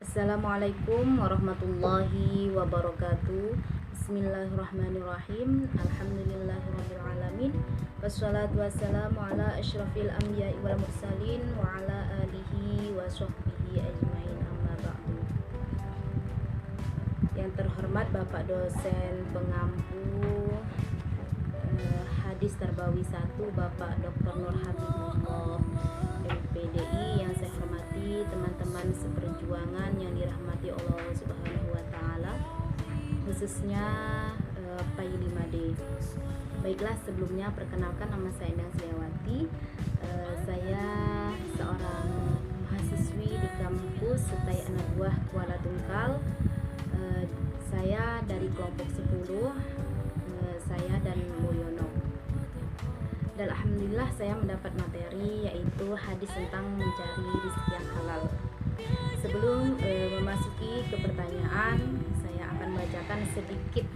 Assalamualaikum warahmatullahi wabarakatuh. Bismillahirrahmanirrahim. Alhamdulillahirrahmanirrahim. Wassalatu wassalamu ala asyrafil anbiya'i wal mursalin wa ala alihi wa sahbihi ajmain, amma ba'du. Yang terhormat Bapak dosen pengampu Hadis Tarbawi 1 Bapak Dr. Nur Habibullah MPDI, yang saya hormati teman-teman seperjuangan yang dirahmati Allah Subhanahu wa taala, khususnya PAI 5D. Baiklah, sebelumnya perkenalkan, nama saya Endang Sliawati. Saya seorang mahasiswi di kampus Setai Anak Buah Kuala Tungkal. Saya dari kelompok 10, saya dan Moyono. Dan alhamdulillah saya mendapat materi yaitu hadis tentang mencari rezeki yang halal. Sebelum memasuki ke pertanyaan, saya akan membacakan sedikit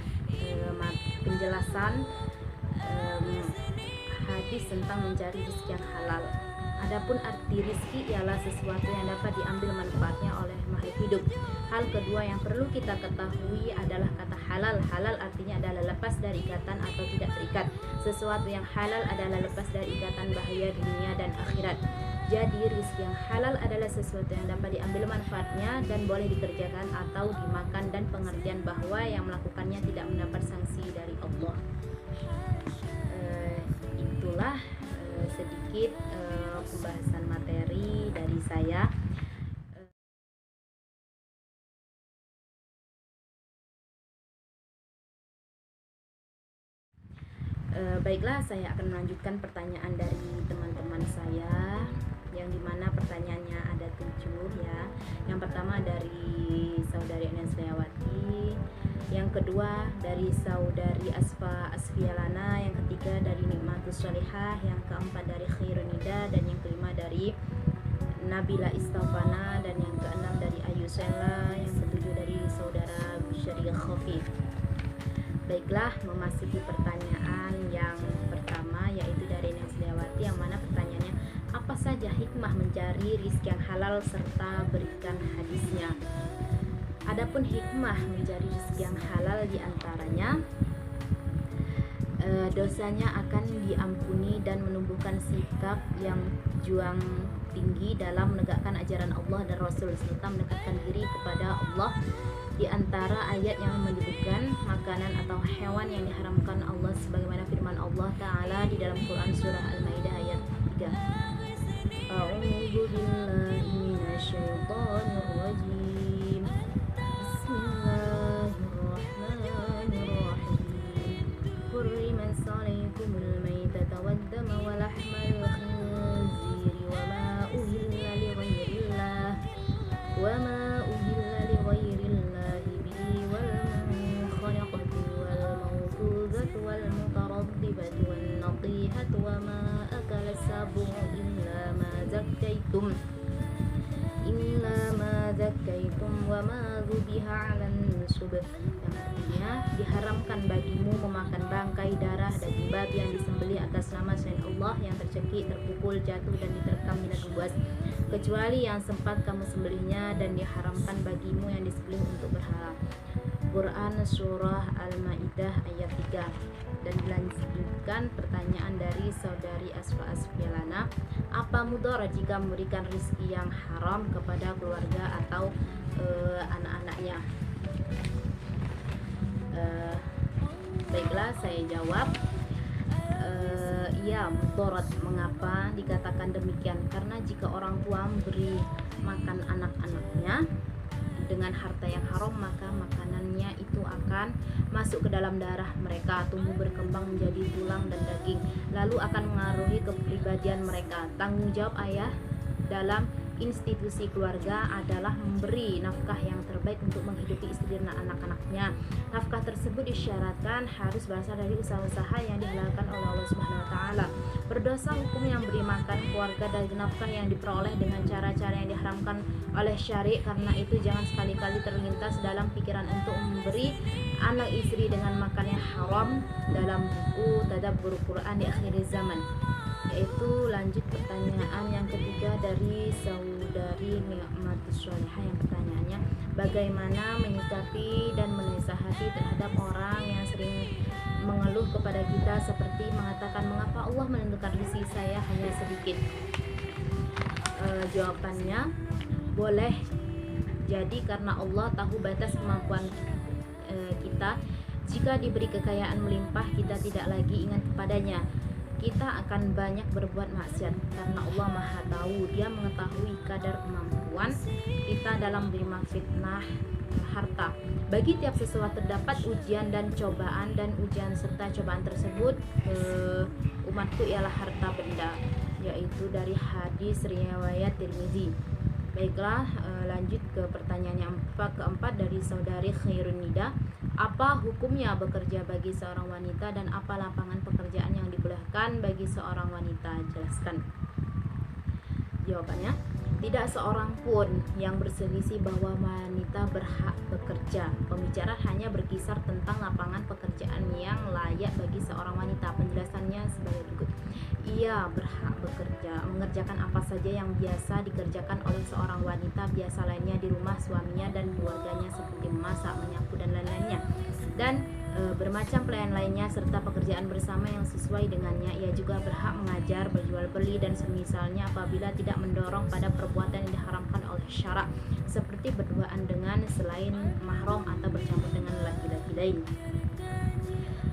penjelasan hadis tentang mencari rezeki yang halal. Adapun arti rezeki ialah sesuatu yang dapat diambil manfaatnya oleh makhluk hidup. Hal kedua yang perlu kita ketahui adalah kata halal. Halal artinya adalah lepas dari ikatan atau tidak terikat. Sesuatu yang halal adalah lepas dari ikatan bahaya dunia dan akhirat. Jadi rezeki yang halal adalah sesuatu yang dapat diambil manfaatnya dan boleh dikerjakan atau dimakan, dan pengertian bahwa yang melakukannya tidak mendapat sanksi dari Allah. Itulah sedikit pembahasan materi dari saya. Baiklah, saya akan melanjutkan pertanyaan dari teman-teman saya, yang dimana pertanyaannya ada 7 ya. Yang pertama dari saudari Endang Sliawati, yang kedua dari saudari Asfa Asfialana, yang ketiga dari Nikmatus Sholihah, yang keempat dari Khairunida, dan yang kelima dari Nabila Istafana, dan yang keenam dari Ayu Sela, yang ketujuh dari saudara Syari Khafif. Baiklah, memasuki pertanyaan yang pertama yaitu dari Endang Sliawati, yang mana pertanyaannya, apa saja hikmah mencari rizki yang halal serta berikan hadisnya. Adapun hikmah mencari rezeki yang halal diantaranya dosanya akan diampuni dan menumbuhkan sikap yang juang tinggi dalam menegakkan ajaran Allah dan Rasul serta mendekatkan diri kepada Allah. Di antara ayat yang menyebutkan makanan atau hewan yang diharamkan Allah, sebagaimana firman Allah Ta'ala di dalam Quran surah Al-Maidah ayat 3. A'udzu billahi minasyaitonir rajim. Bismillahirrahmanirrahim. Hurrimat 'alaikumul maitatu wad-damu wa lahmal khinziri wa ma uhilla li ghairillah bihi wal munkhaniqatu wal mawqudatu wal mutaraddibatu wan natihatu wa ma akala sab'u illa ma zakkaytum wa ma dzubiha 'alan nusub, yang artinya diharamkan bagimu memakan bangkai, darah, daging babi yang disembelih atas nama selain Allah, yang tercekik, terpukul, jatuh dan diterkam binatang buas, kecuali yang sempat kamu sembelihnya, dan diharamkan bagimu yang disembelih untuk berhala. Quran surah Al-Maidah ayat 3. Dan dilanjutkan pertanyaan dari saudari Asfa Asfialana, apa mudarat jika memberikan rezeki yang haram kepada keluarga atau anak-anaknya? Baiklah, saya jawab. Ya, mudarat. Mengapa dikatakan demikian? Karena jika orang tua memberi makan anak-anaknya dengan harta yang haram, maka makanannya itu akan masuk ke dalam darah mereka, tumbuh berkembang menjadi tulang dan daging, lalu akan mengaruhi kepribadian mereka. Tanggung jawab ayah dalam institusi keluarga adalah memberi nafkah yang terbaik untuk menghidupi istri dan anak-anaknya. Nafkah tersebut disyaratkan harus berasal dari usaha-usaha yang dihalalkan oleh Allah Subhanahu wa taala. Berdosa hukum yang beri makan keluarga dari nafkah yang diperoleh dengan cara-cara yang diharamkan oleh syari'. Karena itu jangan sekali-kali terlintas dalam pikiran untuk memberi anak istri dengan makan yang haram dalam buku Tadabbur Quran di akhir zaman. Yaitu lanjut pertanyaan yang ketiga dari saudara Bukhari Ni'matus Sholihah yang pertanyaannya, bagaimana menyikapi dan menasihati terhadap orang yang sering mengeluh kepada kita seperti mengatakan, mengapa Allah menentukan rezeki saya hanya sedikit? Jawabannya, boleh jadi karena Allah tahu batas kemampuan kita. Jika diberi kekayaan melimpah, kita tidak lagi ingat kepadanya, kita akan banyak berbuat maksiat karena Allah Maha tahu. Dia mengetahui kadar kemampuan kita dalam menerima fitnah harta. Bagi tiap sesuatu terdapat ujian dan cobaan, dan ujian serta cobaan tersebut umatku ialah harta benda, yaitu dari hadis riwayat Tirmizi. Baiklah, lanjut ke pertanyaan yang keempat dari saudari Khairun Nida. Apa hukumnya bekerja bagi seorang wanita dan apa lapangan pekerjaan yang dibolehkan bagi seorang wanita? Jelaskan. Jawabannya, tidak seorang pun yang berselisih bahwa wanita berhak bekerja. Pembicaraan hanya berkisar tentang lapangan pekerjaan yang layak bagi seorang wanita. Penjelasannya sebagai berikut. Ia berhak bekerja, mengerjakan apa saja yang biasa dikerjakan oleh seorang wanita biasa lainnya di rumah suaminya dan keluarganya, seperti memasak, menyapu, dan lain-lainnya, dan bermacam pelayan lainnya, serta pekerjaan bersama yang sesuai dengannya. Ia juga berhak mengajar, berjual beli, dan semisalnya apabila tidak mendorong pada perbuatan yang diharamkan oleh syarak, seperti berduaan dengan selain mahram atau bercampur dengan laki-laki lain.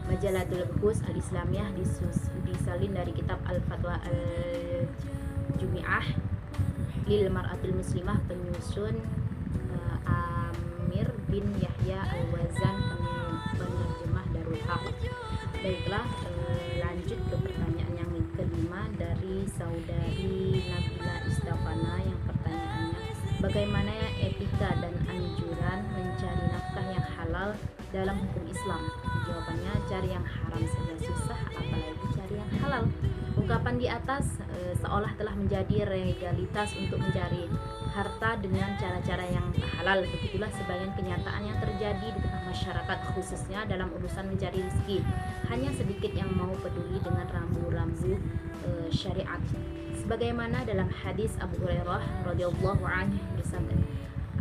Majalatul Buhus Al-Islamiyah disalin dari kitab Al-Fatwa Al-Jumi'ah lil Mar'atul Muslimah, penyusun Amir bin Yahya Al-Wazan, penerjemah Darul Haq. Baiklah, lanjut ke pertanyaan yang kelima dari saudari Nabila Istafana yang pertanyaannya, bagaimana etika dan anjuran mencari nafkah yang halal dalam hukum Islam? Jawabannya, cari yang haram saja susah, apalagi cari yang halal. Ungkapan di atas seolah telah menjadi legalitas untuk mencari harta dengan cara-cara yang halal. Begitulah sebagian kenyataan yang terjadi di tengah masyarakat, khususnya dalam urusan mencari rezeki. Hanya sedikit yang mau peduli dengan rambu-rambu syariat. Sebagaimana dalam hadis Abu Hurairah radhiyallahu anhu bersabda,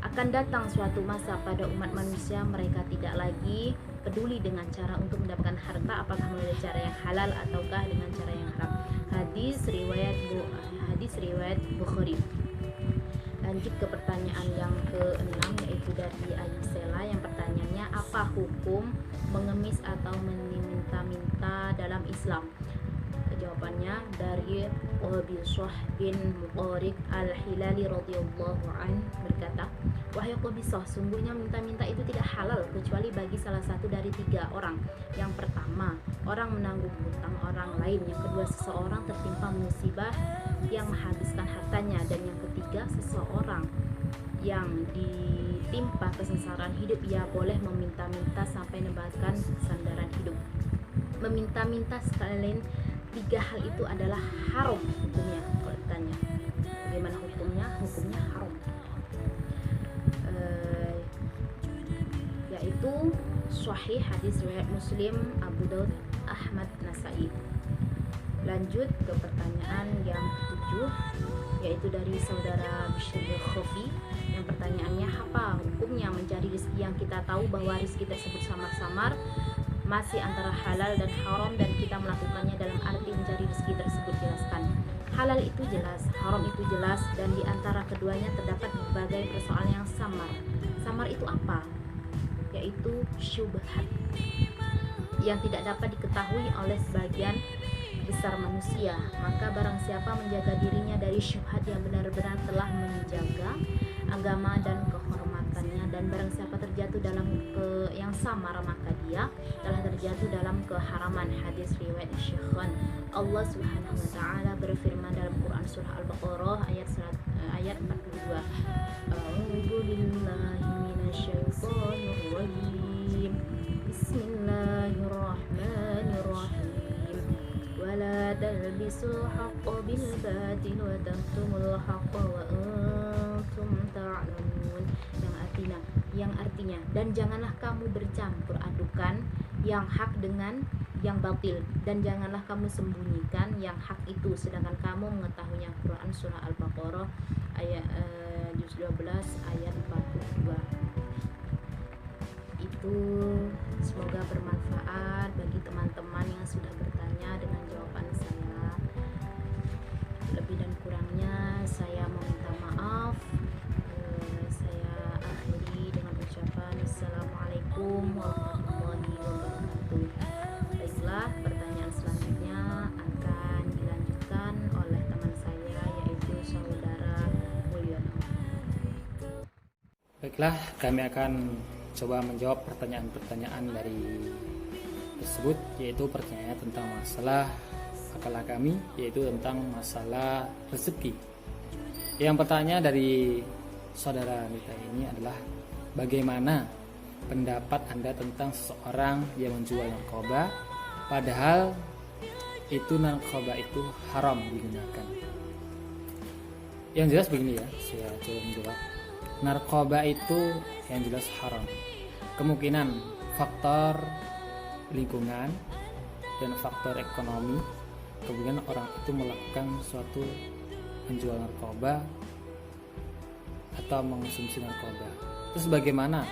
akan datang suatu masa pada umat manusia mereka tidak lagi peduli dengan cara untuk mendapatkan harta, apakah melalui cara yang halal ataukah dengan cara yang haram. Hadis riwayat Bukhari. Lanjut ke pertanyaan yang ke-6, yaitu dari Ayusela yang pertanyaannya, apa hukum mengemis atau meminta-minta dalam Islam? Jawabannya, dari Qabisah bin Muqarik Al-Hilali radhiyallahu an berkata, wahai Qabisah, sungguhnya minta-minta itu tidak halal kecuali bagi salah satu dari 3 orang. Yang pertama, orang menanggung hutang orang lain. Yang kedua, seseorang tertimpa musibah yang menghabiskan hartanya. Dan yang ketiga, seseorang yang ditimpa kesengsaraan hidup, ia boleh meminta-minta sampai mendapatkan sandaran hidup. Meminta-minta sekalian 3 hal itu adalah haram hukumnya. Kalau ditanya bagaimana hukumnya, hukumnya haram. Yaitu sahih hadis riwayat Muslim, Abu Daud, Ahmad, Nasai. Lanjut ke pertanyaan yang ke-7, yaitu dari saudara Bishr Khofi yang pertanyaannya, apa hukumnya mencari rezeki yang kita tahu bahwa rezeki tersebut samar-samar, masih antara halal dan haram, dan kita melakukannya dalam arti mencari rezeki tersebut? Jelaskan. Halal itu jelas, haram itu jelas, dan di antara keduanya terdapat berbagai persoalan yang samar. Samar itu apa? Yaitu syubhat yang tidak dapat diketahui oleh sebagian besar manusia. Maka barang siapa menjaga dirinya dari syubhat yang benar-benar telah menjaga agama dan kehormatannya, dan barang siapa terjatuh dalam yang samar, maka dia telah terjatuh dalam keharaman. Hadis riwayat Syekhon. Allah Subhanahu wa taala berfirman dalam Quran surah Al-Baqarah ayat 42. A'udzu billahi minasyaitonir rajim. Bismillahirrahmanirrahim. Wala talbisul haqqa bil batil wa taktumul haqqa wa antum ta'lamun. Yang artinya, dan janganlah kamu bercampur adukan yang hak dengan yang batil, dan janganlah kamu sembunyikan yang hak itu sedangkan kamu mengetahuinya. Quran surah Al-Baqarah ayat juz 12 ayat 42. Itu semoga bermanfaat bagi teman-teman yang sudah bertanya dengan jawaban saya. Lebih dan kurangnya saya meminta maaf. Saya akhiri dengan ucapan Assalamualaikum warahmatullahi wabarakatuh. Baiklah, pertanyaan selanjutnya akan dilanjutkan oleh teman saya, yaitu saudara Mulyono. Baiklah, kami akan coba menjawab pertanyaan-pertanyaan dari tersebut, yaitu pertanyaan tentang masalah akalah kami, yaitu tentang masalah rezeki. Yang pertanyaan dari saudara Anita ini adalah, bagaimana pendapat Anda tentang seseorang yang menjual narkoba padahal itu narkoba itu haram digunakan? Yang jelas begini ya, saya coba menjawab. Narkoba itu yang jelas haram. Kemungkinan faktor lingkungan dan faktor ekonomi, kemudian orang itu melakukan suatu menjual narkoba atau mengonsumsi narkoba. Terus bagaimana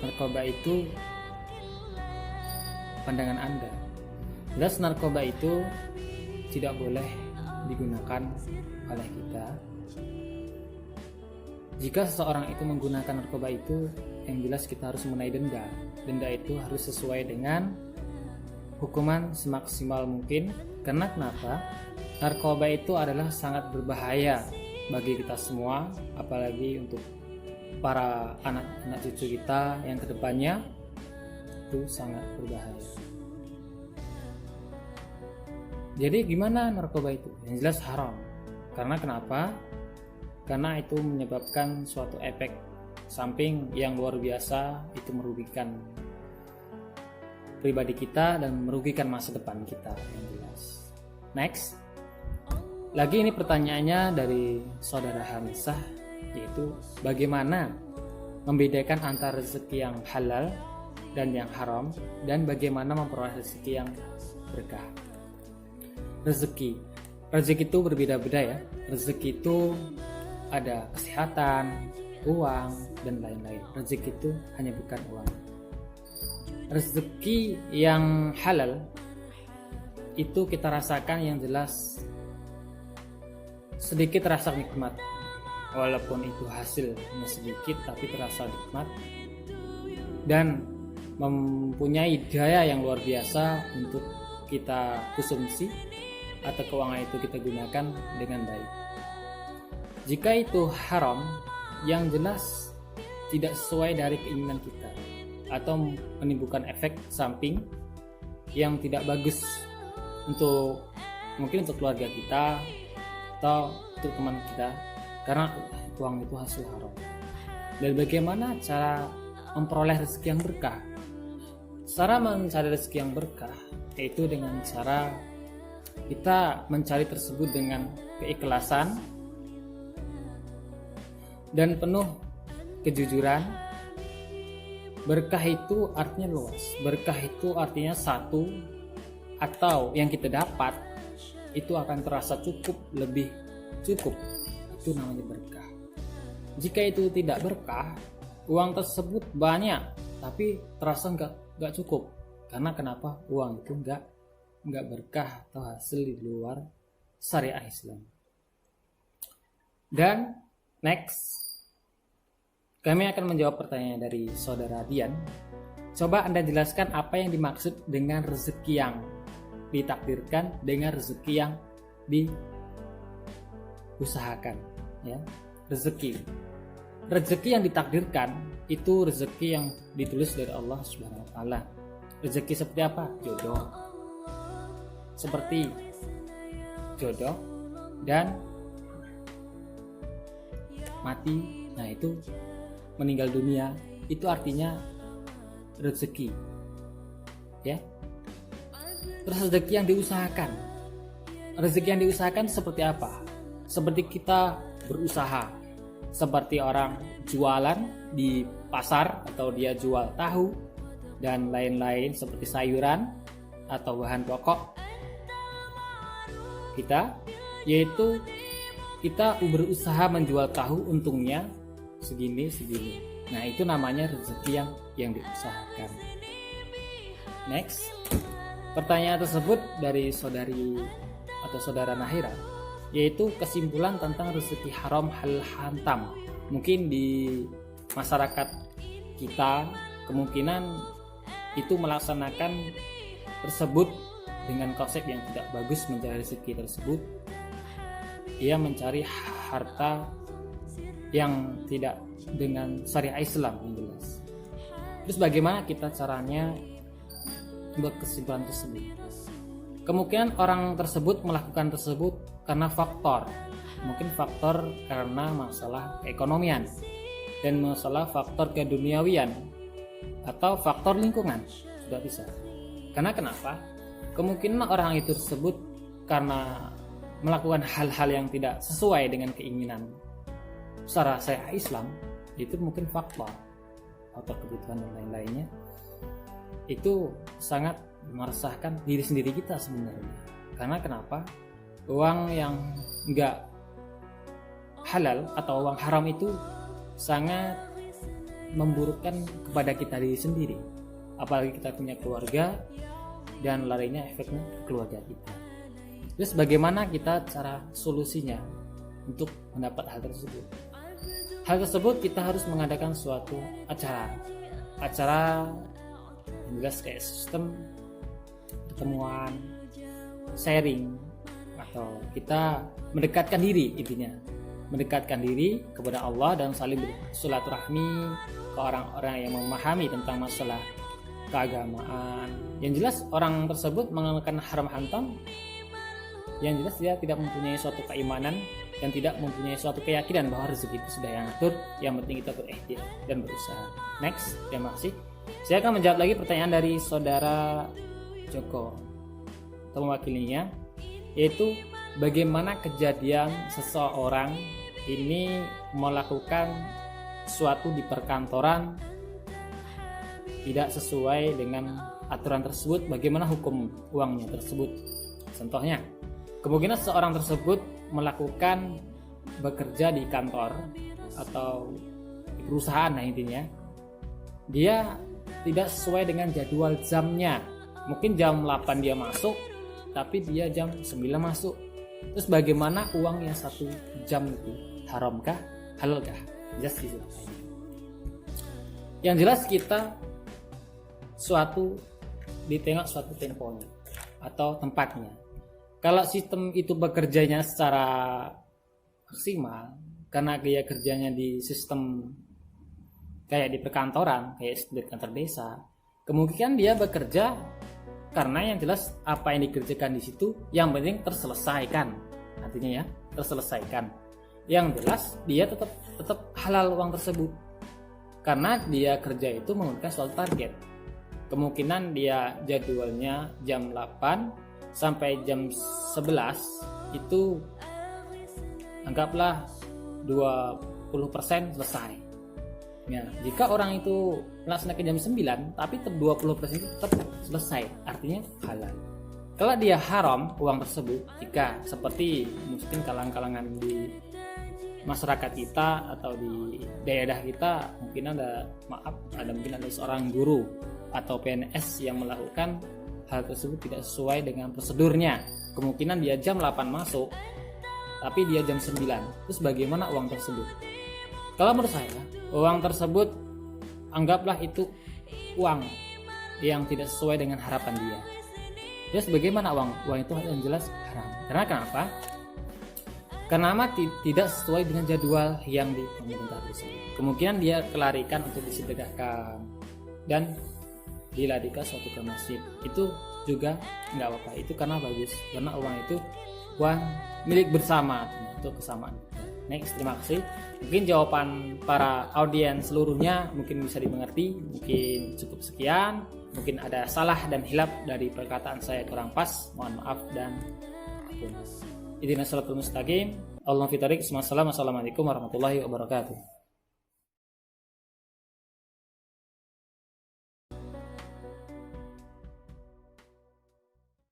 narkoba itu pandangan Anda? Jelas narkoba itu tidak boleh digunakan oleh kita. Jika seseorang itu menggunakan narkoba itu, yang jelas kita harus mengenai denda. Denda itu harus sesuai dengan hukuman semaksimal mungkin. Karena kenapa? Narkoba itu adalah sangat berbahaya bagi kita semua, apalagi untuk para anak-anak cucu kita yang kedepannya itu sangat berbahaya. Jadi gimana narkoba itu? Yang jelas haram. Karena kenapa? Karena itu menyebabkan suatu efek samping yang luar biasa, itu merugikan pribadi kita dan merugikan masa depan kita, yang jelas. Next. Lagi ini pertanyaannya dari saudara Hamzah, yaitu bagaimana membedakan antara rezeki yang halal dan yang haram, dan bagaimana memperoleh rezeki yang berkah. Rezeki itu berbeda-beda ya. Rezeki itu ada kesehatan, uang, dan lain-lain. Rezeki itu hanya bukan uang. Rezeki yang halal itu kita rasakan yang jelas sedikit rasa nikmat. Walaupun itu hasilnya sedikit, tapi terasa nikmat dan mempunyai daya yang luar biasa untuk kita konsumsi atau keuangan itu kita gunakan dengan baik. Jika itu haram, yang jelas tidak sesuai dari keinginan kita atau menimbulkan efek samping yang tidak bagus untuk mungkin untuk keluarga kita atau untuk teman kita, karena uang itu hasil haram. Dan bagaimana cara memperoleh rezeki yang berkah? Cara mencari rezeki yang berkah yaitu dengan cara kita mencari tersebut dengan keikhlasan dan penuh kejujuran. Berkah itu artinya luas. Berkah itu artinya satu atau yang kita dapat itu akan terasa cukup, lebih cukup. Itu namanya berkah. Jika itu tidak berkah, uang tersebut banyak tapi terasa nggak cukup. Karena kenapa? Uang itu nggak berkah atau hasil di luar syariah Islam. Dan next, kami akan menjawab pertanyaan dari saudara Dian. Coba Anda jelaskan apa yang dimaksud dengan rezeki yang ditakdirkan dengan rezeki yang diusahakan. Ya, rezeki yang ditakdirkan itu rezeki yang ditulis dari Allah Subhanahu Wa Taala. Rezeki seperti apa? Jodoh. Seperti jodoh dan mati. Nah itu meninggal dunia, itu artinya rezeki, ya. Terus rezeki yang diusahakan. Rezeki yang diusahakan seperti apa? Seperti kita berusaha, seperti orang jualan di pasar atau dia jual tahu dan lain-lain seperti sayuran, atau bahan pokok kita, yaitu kita berusaha menjual tahu, untungnya segini. Nah, itu namanya rezeki yang diusahakan. Next, pertanyaan tersebut dari saudari atau saudara Nahira, yaitu kesimpulan tentang rezeki haram halal hantam. Mungkin di masyarakat kita kemungkinan itu melaksanakan tersebut dengan konsep yang tidak bagus mencari rezeki tersebut. Ia mencari harta yang tidak dengan syariat Islam yang jelas. Terus bagaimana kita caranya buat kesimpulan tersebut? Kemungkinan orang tersebut melakukan tersebut karena faktor, mungkin faktor karena masalah keekonomian dan masalah faktor keduniawian atau faktor lingkungan, sudah bisa. Karena kenapa? Kemungkinan orang itu tersebut karena melakukan hal-hal yang tidak sesuai dengan keinginan secara syariat Islam, itu mungkin faktor atau kebutuhan dan lain-lainnya, itu sangat meresahkan diri sendiri kita sebenarnya. Karena kenapa? Uang yang enggak halal atau uang haram itu sangat memburukkan kepada kita diri sendiri, apalagi kita punya keluarga dan larinya efeknya ke keluarga kita. Terus bagaimana kita cara solusinya untuk mendapat hal tersebut? Hal tersebut kita harus mengadakan suatu acara yang jelas kayak sistem pertemuan, sharing, atau kita mendekatkan diri, intinya mendekatkan diri kepada Allah dan saling bersilaturahmi ke orang-orang yang memahami tentang masalah keagamaan. Yang jelas orang tersebut mengenalkan haram hantam, yang jelas dia tidak mempunyai suatu keimanan dan tidak mempunyai suatu keyakinan bahwa rezeki itu sudah yang atur. Yang penting kita berikhtiar dan berusaha. Next, terima kasih. Saya akan menjawab lagi pertanyaan dari saudara Joko atau mewakilinya, yaitu bagaimana kejadian seseorang ini melakukan sesuatu di perkantoran tidak sesuai dengan aturan tersebut, bagaimana hukum uangnya tersebut. Contohnya, kemungkinan seorang tersebut melakukan bekerja di kantor atau di perusahaan, nah intinya dia tidak sesuai dengan jadwal jamnya. Mungkin jam 8 dia masuk, tapi dia jam 9 masuk. Terus bagaimana uang yang 1 jam itu haramkah, halalkah? Jelas gitu. Yang jelas kita ditengok suatu temponya atau tempatnya. Kalau sistem itu bekerjanya secara maksimal, karena dia kerjanya di sistem kayak di perkantoran, kayak di kantor desa, kemungkinan dia bekerja karena yang jelas apa yang dikerjakan di situ yang penting terselesaikan, artinya ya terselesaikan. Yang jelas dia tetap halal uang tersebut karena dia kerja itu menggunakan suatu target. Kemungkinan dia jadwalnya jam 8 sampai jam 11, itu anggaplah 20% selesai. Ya, jika orang itu melaksanakan jam 9 tapi 20% itu tetap selesai, artinya halal. Kalau dia haram uang tersebut, jika seperti mungkin kalangan di masyarakat kita atau di daerah kita, mungkin mungkin ada seorang guru atau PNS yang melakukan hal tersebut tidak sesuai dengan prosedurnya. Kemungkinan dia jam 8 masuk tapi dia jam 9. Terus bagaimana uang tersebut? Kalau menurut saya, uang tersebut anggaplah itu uang yang tidak sesuai dengan harapan dia. Terus bagaimana uang itu yang jelas haram. Karena kenapa? Karena tidak sesuai dengan jadwal yang di pemerintah tersebut. Kemungkinan dia kelarikan untuk disedekahkan dan dilarikan suatu ke masjid. Itu juga nggak apa-apa. Itu karena bagus. Karena uang itu uang milik bersama untuk kesamaan. Next, terima kasih. Mungkin jawaban para audiens seluruhnya mungkin bisa dimengerti. Mungkin cukup sekian. Mungkin ada salah dan hilaf dari perkataan saya kurang pas. Mohon maaf dan ampun. Ihdinas siratal mustaqim. Allahumma fi thariq. Assalamualaikum warahmatullahi wabarakatuh.